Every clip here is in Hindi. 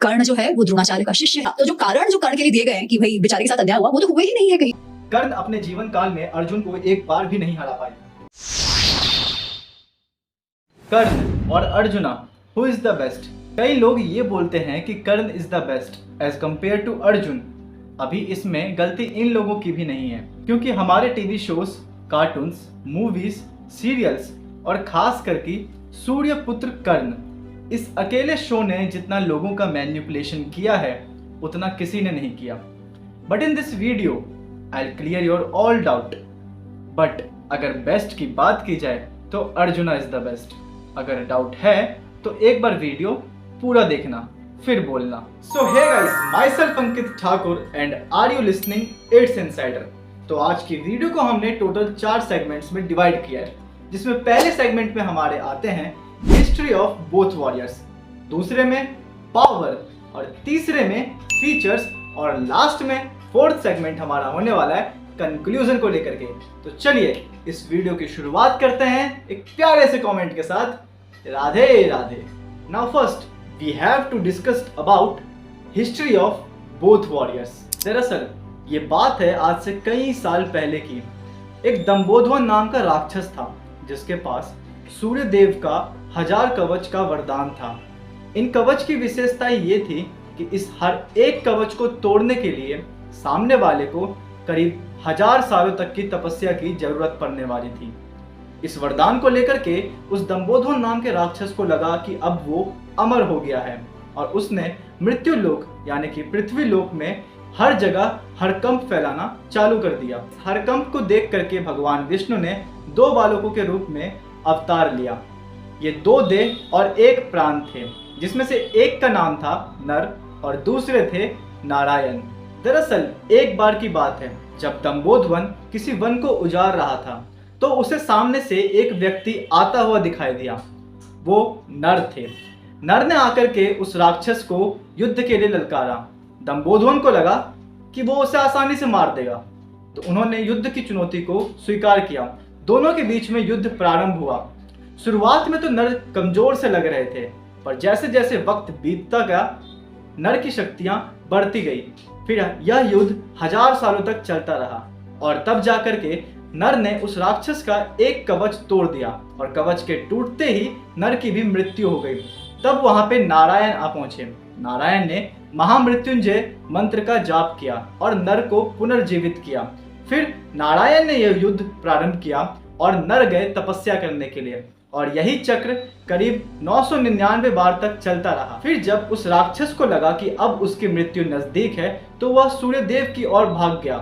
कर्ण जो है वो द्रोणाचार्य का शिष्य है। तो जो कारण जो कर्ण के लिए दिए गए हैं कि भाई बेचारे के साथ अन्याय हुआ, वो तो हुए ही नहीं है कहीं। कर्ण अपने जीवन काल में अर्जुन को एक बार भी नहीं हरा पाए। कर्ण और Arjuna, who is the best? कई लोग ये बोलते हैं कि Karna is the best as compare to Arjun. अभी इसमें गलती इन लोगों की भी नहीं है, क्योंकि हमारे TV shows, cartoons, movies, serials और खास करके सूर्यपुत्र कर्ण, इस अकेले शो ने जितना लोगों का मैनिपुलेशन किया है उतना किसी ने नहीं किया। But in this video I will clear your all doubt. But अगर बेस्ट की बात की जाए तो अर्जुना इज द बेस्ट। अगर डाउट है तो एक बार वीडियो पूरा देखना फिर बोलना। So hey guys, myself Ankit Thakur and are you listening it's insider. तो आज की वीडियो को हमने टोटल 4 सेगमेंट्स में डिवाइड किया है, जिसमें पहले सेगमेंट में हमारे आते हैं हिस्ट्री ऑफ बोथ वॉरियर्स, दूसरे में पावर और तीसरे में फीचर्स और लास्ट में फोर्थ सेगमेंट हमारा होने वाला है कंक्लूजन को लेकर के। तो चलिए इस वीडियो की शुरुआत करते हैं एक प्यारे से कमेंट के साथ, Radhe Radhe. Now first we have to discuss about history of both warriors. दरअसल ये बात है आज से कई साल पहले की। एक दंबोधवन नाम का राक्षस था जिसके पास सूर्य देव का 1000 कवच का वरदान था। इन कवच की विशेषता ये थी कि इस हर एक कवच को तोड़ने के लिए सामने वाले को करीब 1000 सालों तक की तपस्या की जरूरत पड़ने वाली थी। इस वरदान को लेकर के उस दंबोधवन नाम के राक्षस को लगा कि अब वो अमर हो गया है और उसने मृत्यु लोक यानी कि पृथ्वी लोक में हर जगह हड़कंप फैलाना चालू कर दिया। हड़कंप को देख करके भगवान विष्णु ने 2 बालकों के रूप में अवतार लिया। ये 2 देह और 1 प्राण थे, जिसमें से एक का नाम था नर और दूसरे थे नारायण। दरअसल एक बार की बात है, जब दंबोधवन किसी वन को उजाड़ रहा था तो उसे सामने से एक व्यक्ति आता हुआ दिखाई दिया। वो नर थे। नर ने आकर के उस राक्षस को युद्ध के लिए ललकारा। दंबोधवन को लगा कि वो उसे आसानी से मार देगा, तो उन्होंने युद्ध की चुनौती को स्वीकार किया। दोनों के बीच में युद्ध प्रारंभ हुआ। शुरुआत में तो नर कमजोर से लग रहे थे, पर जैसे जैसे वक्त बीतता गया नर की शक्तियां बढ़ती गई। फिर यह युद्ध 1000 सालों तक चलता रहा और तब जाकर के नर ने उस राक्षस का एक कवच तोड़ दिया और कवच के टूटते ही नर की भी मृत्यु हो गई। तब वहां पे नारायण आ पहुंचे। नारायण ने महामृत्युंजय मंत्र का जाप किया और नर को पुनर्जीवित किया। फिर नारायण ने यह युद्ध प्रारंभ किया और नर गए तपस्या करने के लिए, और यही चक्र करीब 999 बार तक चलता रहा। फिर जब उस राक्षस को लगा कि अब उसकी मृत्यु नजदीक है तो वह सूर्यदेव की ओर भाग गया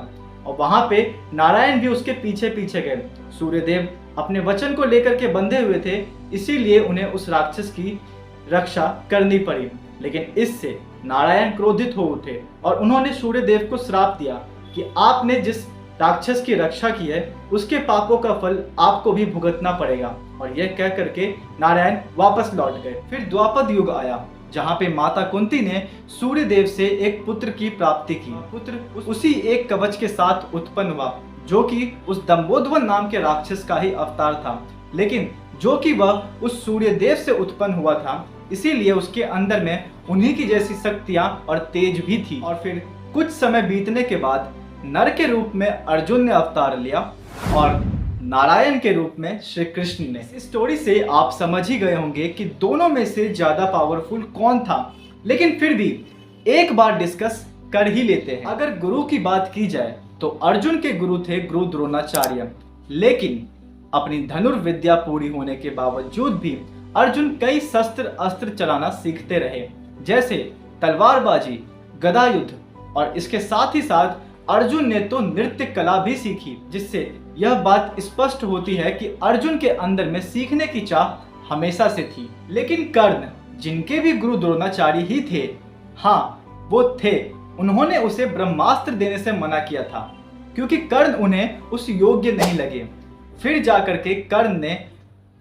और वहां पे नारायण भी उसके पीछे पीछे गए। सूर्यदेव अपने वचन को लेकर के बंधे हुए थे, इसीलिए उन्हें उस राक्षस की रक्षा करनी पड़ी। लेकिन इससे नारायण क्रोधित हो उठे और उन्होंने सूर्यदेव को श्राप दिया कि आपने जिस राक्षस की रक्षा की है उसके पापों का फल आपको भी भुगतना पड़ेगा। और यह कह करके नारायण वापस लौट गए। फिर द्वापर युग आया, जहाँ पे माता कुंती ने सूर्यदेव से एक पुत्र की प्राप्ति की। पुत्र उसी एक कवच के साथ उत्पन्न हुआ, जो कि उस दंबोधवन नाम के राक्षस का ही अवतार था, लेकिन जो कि वह उस सूर्यदेव से उत्पन्न हुआ था, इसीलिए उसके अंदर में उन्हीं की जैसी शक्तियां और तेज भी थी। और फिर कुछ समय बीतने के बाद नर के रूप में अर्जुन ने अवतार लिया और नारायण के रूप में श्री कृष्ण ने। इस स्टोरी से आप समझ ही गए होंगे कि दोनों में से ज्यादा पावरफुल कौन था, लेकिन फिर भी एक बार डिस्कस कर ही लेते हैं। अगर गुरु की बात की जाए तो अर्जुन के गुरु थे गुरु द्रोणाचार्य, लेकिन अपनी धनुर्विद्या पूरी होने के बावजूद भी अर्जुन कई शस्त्र अस्त्र चलाना सीखते रहे, जैसे तलवारबाजी, गदा युद्ध, और इसके साथ ही साथ अर्जुन ने तो नृत्य कला भी सीखी, जिससे यह बात स्पष्ट होती है कि अर्जुन के अंदर में सीखने की चाह हमेशा से थी। लेकिन कर्ण, जिनके भी गुरु द्रोणाचार्य ही थे, हाँ वो थे, उन्होंने उसे ब्रह्मास्त्र देने से मना किया था, क्योंकि कर्ण उन्हें उस योग्य नहीं लगे। फिर जाकर के कर्ण ने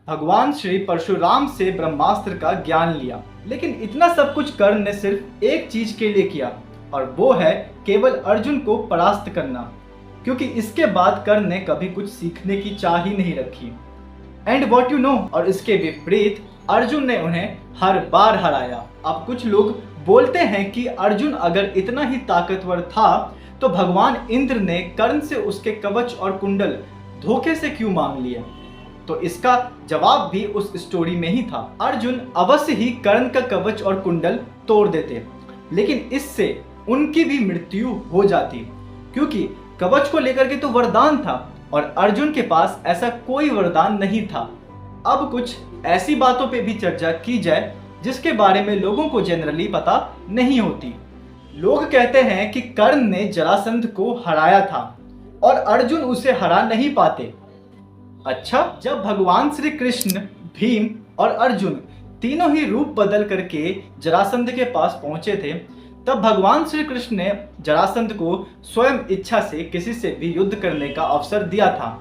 भगवान श्री परशुराम से ब्रह्मास्त्र का ज्ञान लिया। लेकिन इतना सब कुछ कर्ण ने सिर्फ एक चीज के लिए किया, और वो है केवल अर्जुन को परास्त करना, क्योंकि इसके बाद कर्ण ने कभी कुछ सीखने की चाह ही नहीं रखी। एंड व्हाट यू नो, और इसके विपरीत अर्जुन ने उन्हें हर बार हराया। अब कुछ लोग बोलते हैं कि अर्जुन अगर इतना ही ताकतवर था तो भगवान इंद्र ने कर्ण से उसके कवच और कुंडल धोखे से क्यों मांग लिए। तो इसका जवाब भी उस स्टोरी में ही था। अर्जुन अवश्य ही कर्ण का कवच और कुंडल तोड़ देते, लेकिन इससे उनकी भी मृत्यु हो जाती, क्योंकि कवच को लेकर के तो वरदान था और अर्जुन के पास ऐसा कोई वरदान नहीं था। अब कुछ ऐसी बातों पे भी चर्चा की जाए जिसके बारे में लोगों को जनरली पता नहीं होती। लोग कहते हैं कि कर्ण ने जरासंध को हराया था और अर्जुन उसे हरा नहीं पाते। अच्छा, जब भगवान श्री कृष्ण, भीम और अर्जुन तीनों ही रूप बदल करके जरासंध के पास पहुंचे थे, तब भगवान श्री कृष्ण ने जरासंध को स्वयं इच्छा से किसी से भी युद्ध करने का अवसर दिया था,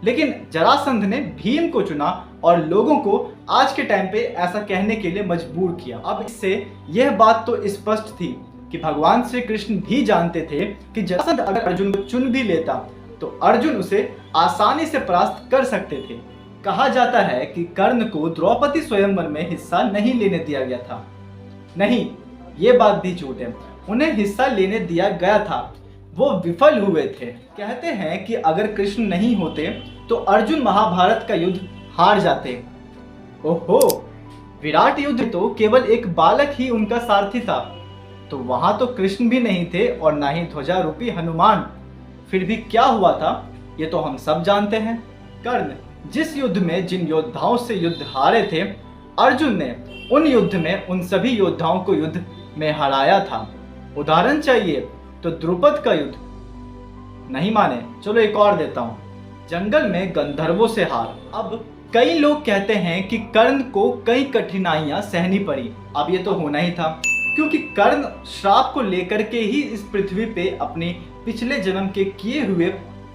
लेकिन जरासंध ने भीम को चुना और लोगों को आज के टाइम पे ऐसा कहने के लिए मजबूर किया। अब इससे यह बात तो स्पष्ट थी कि भगवान श्री कृष्ण भी जानते थे कि जरासंध अगर अर्जुन को चुन भी लेता तो अर्जुन उसे आसानी से परास्त कर सकते थे। कहा जाता है कि कर्ण को द्रौपदी स्वयंवर में हिस्सा नहीं लेने दिया गया था। नहीं, ये बात भी झूठ है, उन्हें हिस्सा लेने दिया गया था, वो विफल हुए थे। कहते हैं कि अगर कृष्ण नहीं होते तो अर्जुन महाभारत का युद्ध हार जाते। ओहो, विराट युद्ध तो केवल एक बालक ही उनका सारथी था, तो वहां तो कृष्ण भी नहीं थे और ना ही ध्वजारूपी हनुमान। फिर भी क्या हुआ था ये तो हम सब जानते हैं। कर्ण जिस युद्ध में जिन योद्धाओं से युद्ध हारे थे, अर्जुन ने उन युद्ध में उन सभी योद्धाओं को युद्ध में हराया था। उदाहरण चाहिए तो द्रुपद का युद्ध। नहीं माने, चलो एक और देता हूं, जंगल में गंधर्वों से हार। अब कई लोग कहते हैं कि कर्ण को कई कठिनाइयां सहनी पड़ी। अब ये तो होना ही था, क्योंकि कर्ण श्राप को लेकर के ही इस पृथ्वी पे अपने पिछले जन्म के किए हुए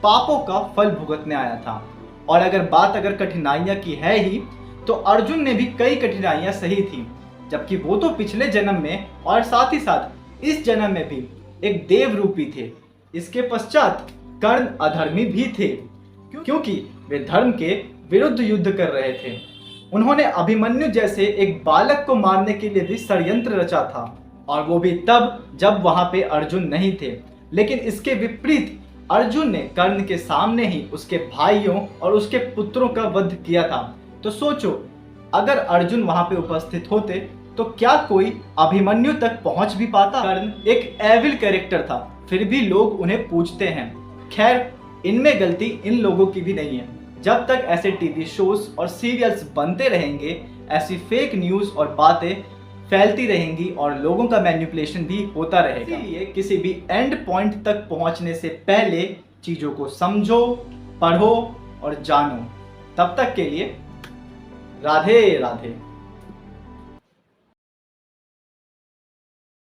पापों का फल भुगतने आया था। और अगर बात कठिनाइयां की है ही, तो अर्जुन ने भी कई कठिनाइयां सही थी, जबकि वो तो पिछले जन्म में और साथ ही साथ इस जन्म में भी एक देव रूपी थे। इसके पश्चात कर्ण अधर्मी भी थे, क्योंकि वे धर्म के विरुद्ध युद्ध कर रहे थे। उन्होंने अभिमन्यु जैसे एक बालक को मारने के लिए भी षड्यंत्र रचा था, और वो भी तब जब वहां पे अर्जुन नहीं थे। लेकिन इसके विपरीत अर्जुन ने कर्ण के सामने ही उसके भाइयों और उसके पुत्रों का वध किया था। तो सोचो, अगर अर्जुन वहां पे उपस्थित होते तो क्या कोई अभिमन्यु तक पहुंच भी पाता। कर्ण एक एविल कैरेक्टर था, फिर भी लोग उन्हें पूछते हैं। खैर, इनमें गलती इन लोगों की भी नहीं है। जब तक ऐसे टीवी शोज और सीरियल्स बनते रहेंगे, ऐसी फेक न्यूज और बातें फैलती रहेंगी और लोगों का मैनिपुलेशन भी होता रहेगा। इसलिए किसी भी एंड पॉइंट तक पहुंचने से पहले चीजों को समझो, पढ़ो और जानो। तब तक के लिए राधे राधे।